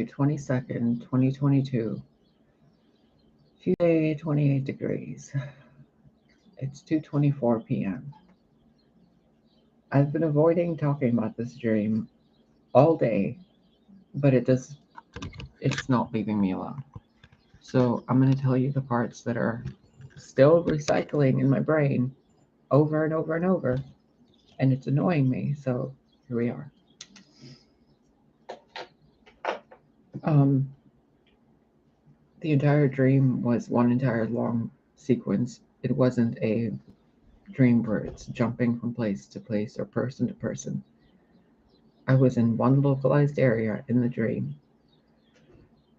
February 22nd, 2022. Tuesday, 28 degrees. It's 2:24 p.m. I've been avoiding talking about this dream all day, but it's not leaving me alone. So I'm going to tell you the parts that are still recycling in my brain over and over and over, and it's annoying me. So here we are. The entire dream was one entire long sequence. It wasn't a dream where it's jumping from place to place or person to person. I was in one localized area in the dream.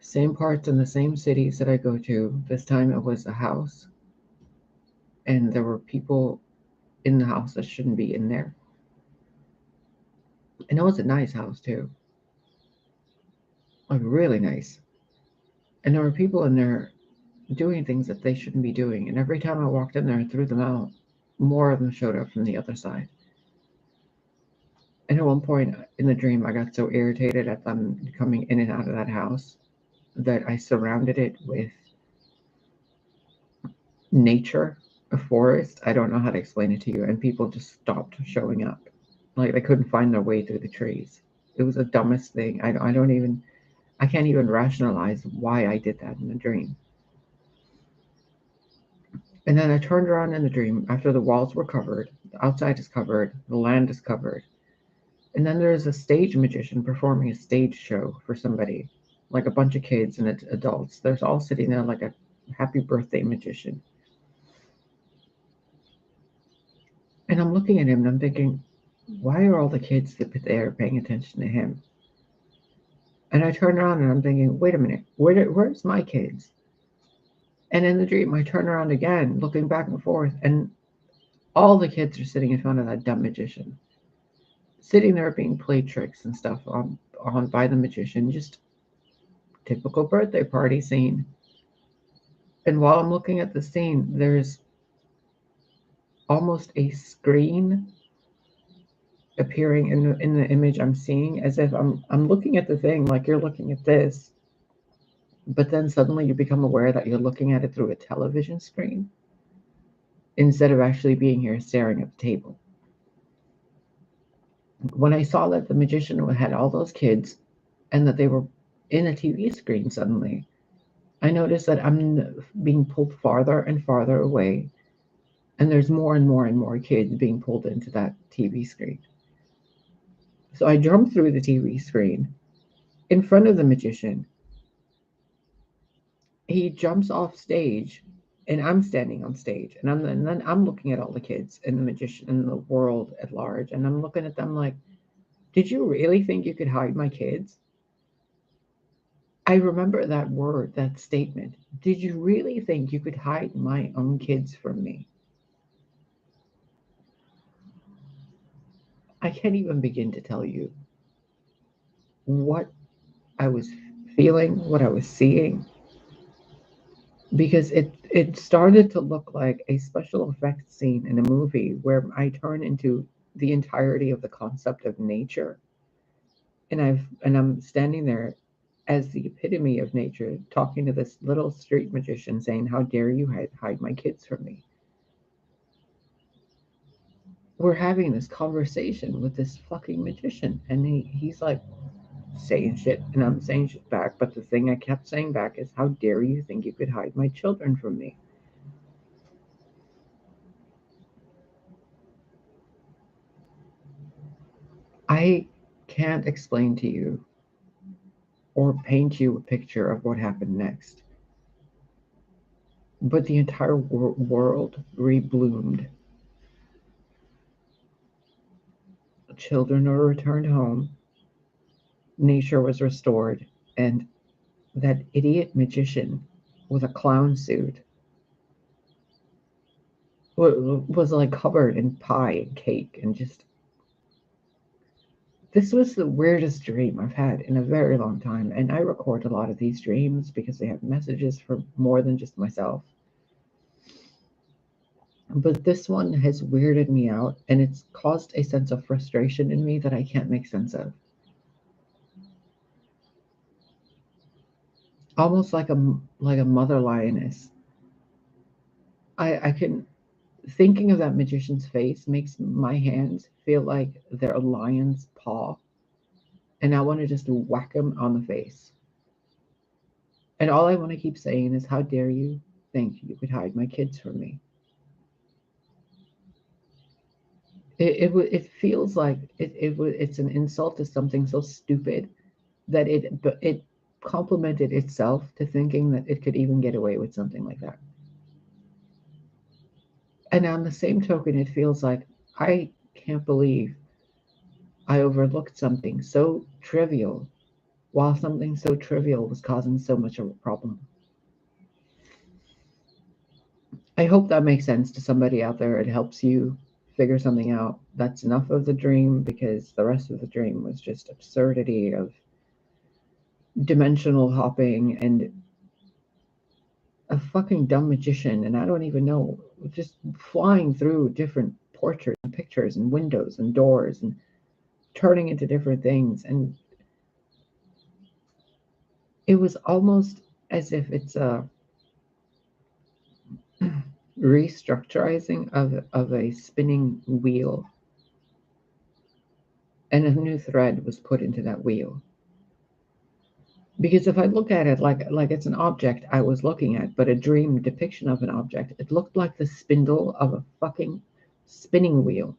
Same parts in the same cities that I go to. This time it was a house, and there were people in the house that shouldn't be in there. And it was a nice house too. Like really nice. And there were people in there doing things that they shouldn't be doing. And every time I walked in there and threw them out, more of them showed up from the other side. And at one point in the dream, I got so irritated at them coming in and out of that house that I surrounded it with nature, a forest. I don't know how to explain it to you. And people just stopped showing up. Like they couldn't find their way through the trees. It was the dumbest thing. I can't even rationalize why I did that in the dream. And then I turned around in the dream after the walls were covered, the outside is covered, the land is covered. And then there's a stage magician performing a stage show for somebody, like a bunch of kids and adults. They're all sitting there like a happy birthday magician. And I'm looking at him and I'm thinking, why are all the kids there paying attention to him? And I turn around and I'm thinking, wait a minute, where's my kids? And in the dream, I turn around again, looking back and forth, and all the kids are sitting in front of that dumb magician, sitting there being played tricks and stuff on by the magician, just typical birthday party scene. And while I'm looking at the scene, there's almost a screen appearing in the image I'm seeing, as if I'm looking at the thing like you're looking at this, but then suddenly you become aware that you're looking at it through a television screen instead of actually being here staring at the table. When I saw that the magician had all those kids and that they were in a TV screen suddenly, I noticed that I'm being pulled farther and farther away, and there's more and more and more kids being pulled into that TV screen. So I jump through the TV screen in front of the magician. He jumps off stage, and I'm standing on stage, and then I'm looking at all the kids and the magician and the world at large, and I'm looking at them like, did you really think you could hide my kids? I remember that word, that statement. Did you really think you could hide my own kids from me? I can't even begin to tell you what I was feeling, what I was seeing, because it started to look like a special effects scene in a movie where I turn into the entirety of the concept of nature, and I'm standing there as the epitome of nature, talking to this little street magician, saying, "How dare you hide my kids from me?" We're having this conversation with this fucking magician, and he's like saying shit, and I'm saying shit back. But the thing I kept saying back is, "How dare you think you could hide my children from me?" I can't explain to you or paint you a picture of what happened next, but the entire world rebloomed. Children were returned home, nature was restored, and that idiot magician with a clown suit was like covered in pie and cake, and just, this was the weirdest dream I've had in a very long time. And I record a lot of these dreams because they have messages for more than just myself. But this one has weirded me out, and it's caused a sense of frustration in me that I can't make sense of. almost like a mother lioness. I can, thinking of that magician's face makes my hands feel like they're a lion's paw, and I want to just whack him on the face. And all I want to keep saying is, how dare you think you could hide my kids from me? It feels like it's an insult to something so stupid that it complimented itself to thinking that it could even get away with something like that. And on the same token, it feels like I can't believe I overlooked something so trivial, while something so trivial was causing so much of a problem. I hope that makes sense to somebody out there. It helps you figure something out. That's enough of the dream, because the rest of the dream was just absurdity of dimensional hopping and a fucking dumb magician, and I don't even know, just flying through different portraits and pictures and windows and doors and turning into different things. And it was almost as if it's a restructuring of a spinning wheel, and a new thread was put into that wheel. Because if I look at it like it's an object I was looking at, but a dream depiction of an object, it looked like the spindle of a fucking spinning wheel,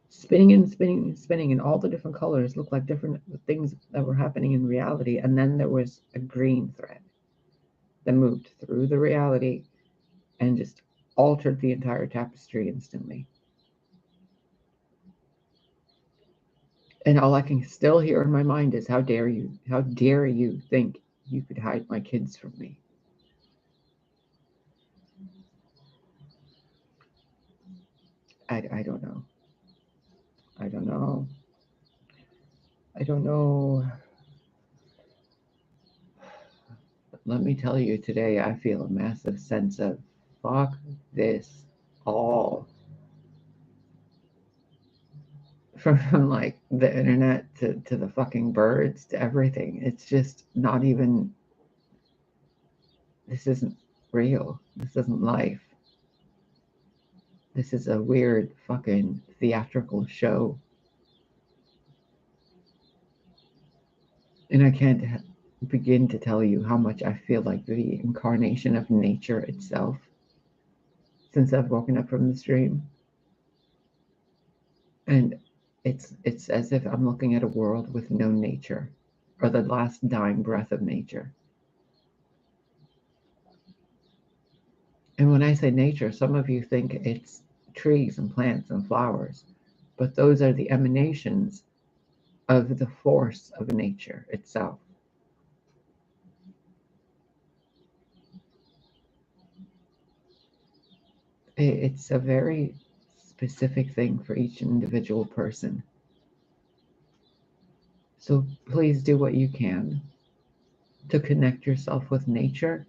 spinning and spinning and spinning, and all the different colors looked like different things that were happening in reality. And then there was a green thread that moved through the reality and just altered the entire tapestry instantly. And all I can still hear in my mind is, how dare you? How dare you think you could hide my kids from me? I don't know. I don't know. I don't know. But let me tell you, today I feel a massive sense of fuck this all. From like the internet to the fucking birds to everything. It's just not even, this isn't real. This isn't life. This is a weird fucking theatrical show. And I can't begin to tell you how much I feel like the incarnation of nature itself since I've woken up from this dream. And it's as if I'm looking at a world with no nature, or the last dying breath of nature. And when I say nature, some of you think it's trees and plants and flowers, but those are the emanations of the force of nature itself. It's a very specific thing for each individual person. So please do what you can to connect yourself with nature,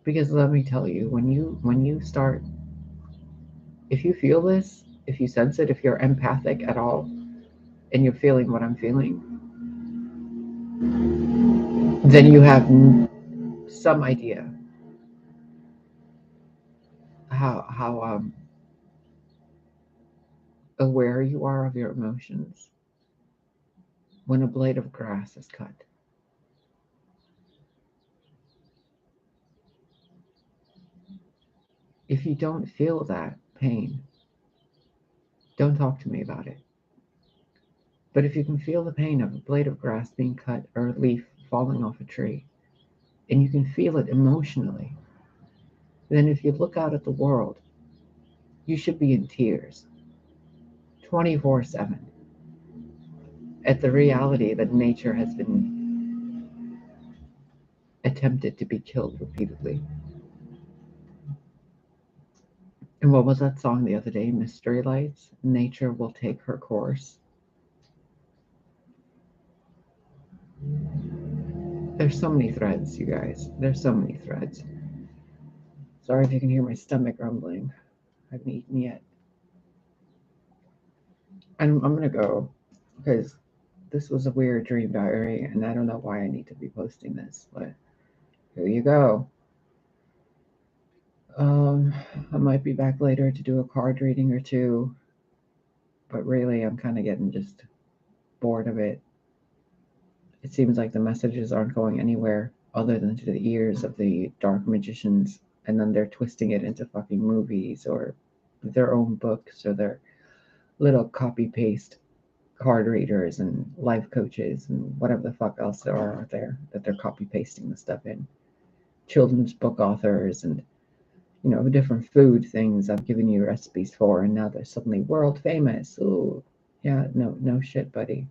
because let me tell you, when you start, if you feel this, if you sense it, if you're empathic at all and you're feeling what I'm feeling, then you have some idea how aware you are of your emotions when a blade of grass is cut. If you don't feel that pain, don't talk to me about it. But if you can feel the pain of a blade of grass being cut or a leaf falling off a tree, and you can feel it emotionally, then if you look out at the world, you should be in tears 24/7 at the reality that nature has been attempted to be killed repeatedly. And what was that song the other day? Mystery Lights? Nature will take her course. There's so many threads, you guys. There's so many threads. Sorry if you can hear my stomach rumbling. I haven't eaten yet. And I'm gonna go because this was a weird dream diary, and I don't know why I need to be posting this, but here you go. I might be back later to do a card reading or two, but really I'm kind of getting just bored of it. It seems like the messages aren't going anywhere other than to the ears of the dark magicians, and then they're twisting it into fucking movies or their own books or their little copy paste card readers and life coaches and whatever the fuck else there are out there that they're copy pasting the stuff in. Children's book authors and different food things I've given you recipes for, and now they're suddenly world famous. Ooh, yeah, no shit, buddy.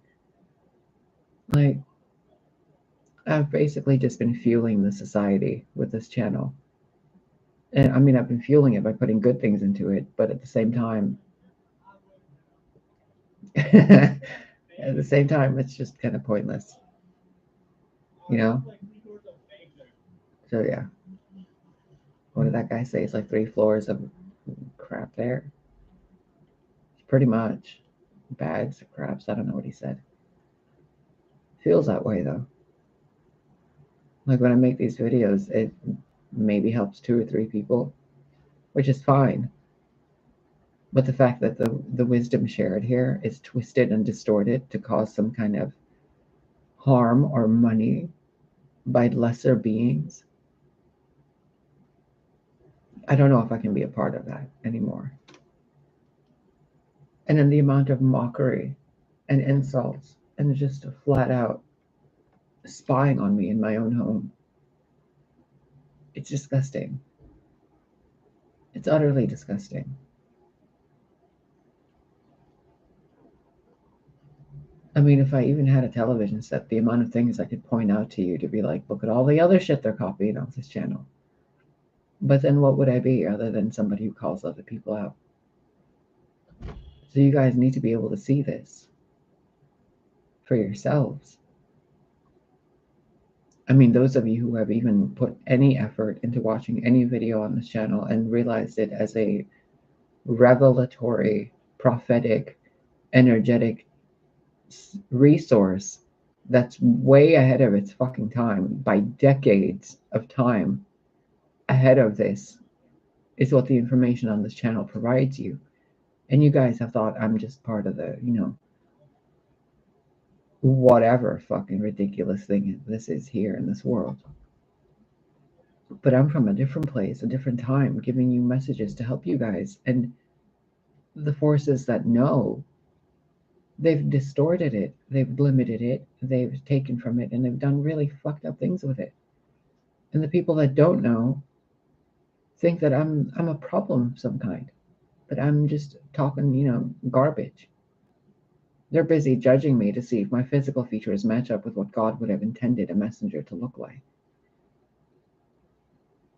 Like, I've basically just been fueling the society with this channel. And I mean, I've been fueling it by putting good things into it, but at the same time, it's just kind of pointless, you know? So, yeah. What did that guy say? It's like 3 floors of crap there. Pretty much. Bags of craps. I don't know what he said. Feels that way, though. Like, when I make these videos, it maybe helps 2 or 3 people, which is fine. But the fact that the wisdom shared here is twisted and distorted to cause some kind of harm or money by lesser beings, I don't know if I can be a part of that anymore. And then the amount of mockery and insults and just flat out spying on me in my own home. It's disgusting. It's utterly disgusting. I mean, if I even had a television set, the amount of things I could point out to you to be like, look at all the other shit they're copying off this channel. But then what would I be other than somebody who calls other people out? So you guys need to be able to see this for yourselves. I mean, those of you who have even put any effort into watching any video on this channel and realized it as a revelatory, prophetic, energetic resource that's way ahead of its fucking time by decades of time ahead of this is what the information on this channel provides you. And you guys have thought I'm just part of the, whatever fucking ridiculous thing this is here in this world. But I'm from a different place, a different time, giving you messages to help you guys. And the forces that know, they've distorted it, they've limited it, they've taken from it, and they've done really fucked up things with it. And the people that don't know think that I'm a problem of some kind, but I'm just talking, garbage. They're busy judging me to see if my physical features match up with what God would have intended a messenger to look like.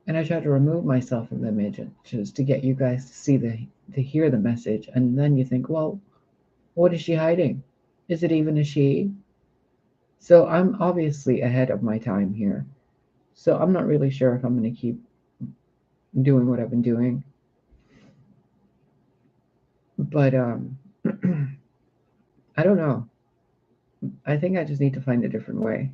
And I try to remove myself from the images to get you guys to see to hear the message, and then you think, well, what is she hiding? Is it even a she? So I'm obviously ahead of my time here. So I'm not really sure if I'm going to keep doing what I've been doing. But I don't know. I think I just need to find a different way.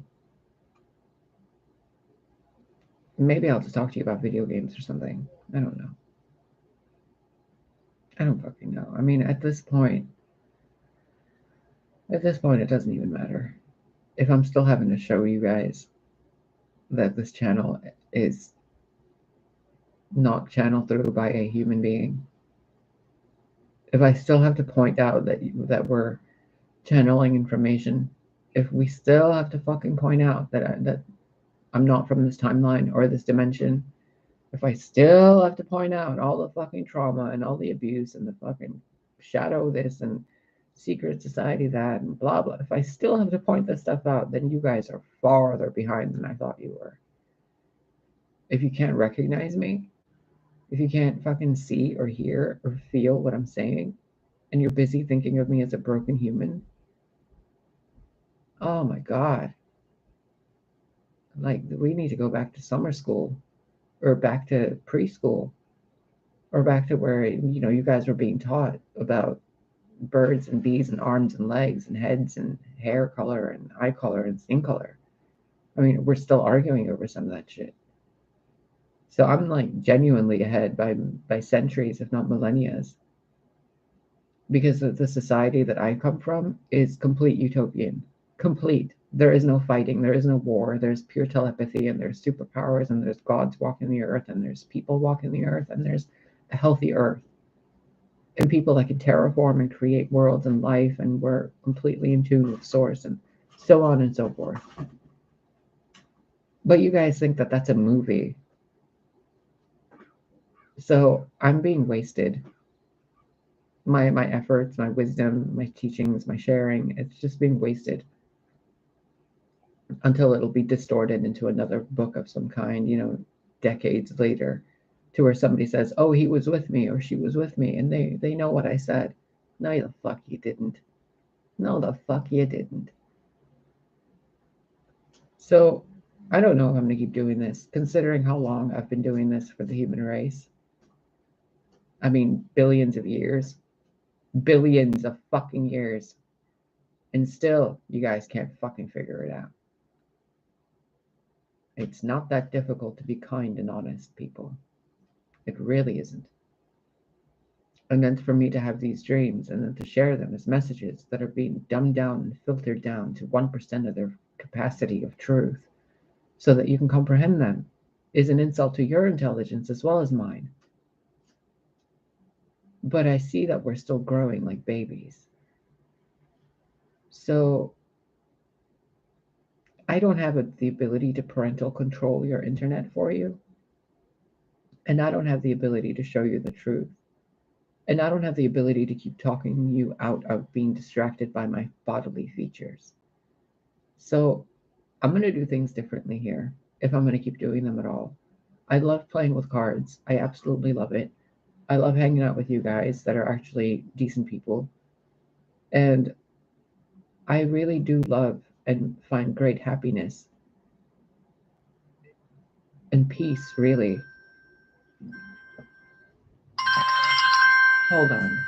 Maybe I'll just talk to you about video games or something. I don't know. I don't fucking know. I mean, at this point, it doesn't even matter. If I'm still having to show you guys that this channel is not channeled through by a human being, if I still have to point out that we're channeling information, if we still have to fucking point out that I'm not from this timeline or this dimension, if I still have to point out all the fucking trauma and all the abuse and the fucking shadow this and secret society that and blah blah, if I still have to point this stuff out, then you guys are farther behind than I thought you were. If you can't recognize me, if you can't fucking see or hear or feel what I'm saying, and you're busy thinking of me as a broken human, oh my God. Like, we need to go back to summer school or back to preschool or back to where, you guys were being taught about birds and bees and arms and legs and heads and hair color and eye color and skin color. I mean, we're still arguing over some of that shit. So I'm like genuinely ahead by centuries, if not millennia, because the society that I come from is complete utopian. Complete. There is no fighting, there is no war, there's pure telepathy, and there's superpowers, and there's gods walking the earth, and there's people walking the earth, and there's a healthy earth. And people that can terraform and create worlds and life, and we're completely in tune with source, and so on and so forth. But you guys think that that's a movie. So I'm being wasted. My efforts, my wisdom, my teachings, my sharing, it's just being wasted until it'll be distorted into another book of some kind, decades later, to where somebody says, oh, he was with me or she was with me, and they know what I said. No, the fuck you didn't. No, the fuck you didn't. So I don't know if I'm going to keep doing this, considering how long I've been doing this for the human race. I mean, billions of years. Billions of fucking years. And still, you guys can't fucking figure it out. It's not that difficult to be kind and honest, people. It really isn't. And then for me to have these dreams and then to share them as messages that are being dumbed down and filtered down to 1% of their capacity of truth so that you can comprehend them is an insult to your intelligence as well as mine. But I see that we're still growing like babies. So I don't have the ability to parental control your internet for you. And I don't have the ability to show you the truth. And I don't have the ability to keep talking you out of being distracted by my bodily features. So I'm going to do things differently here if I'm going to keep doing them at all. I love playing with cards. I absolutely love it. I love hanging out with you guys that are actually decent people. And I really do love and find great happiness and peace, really. Hold on.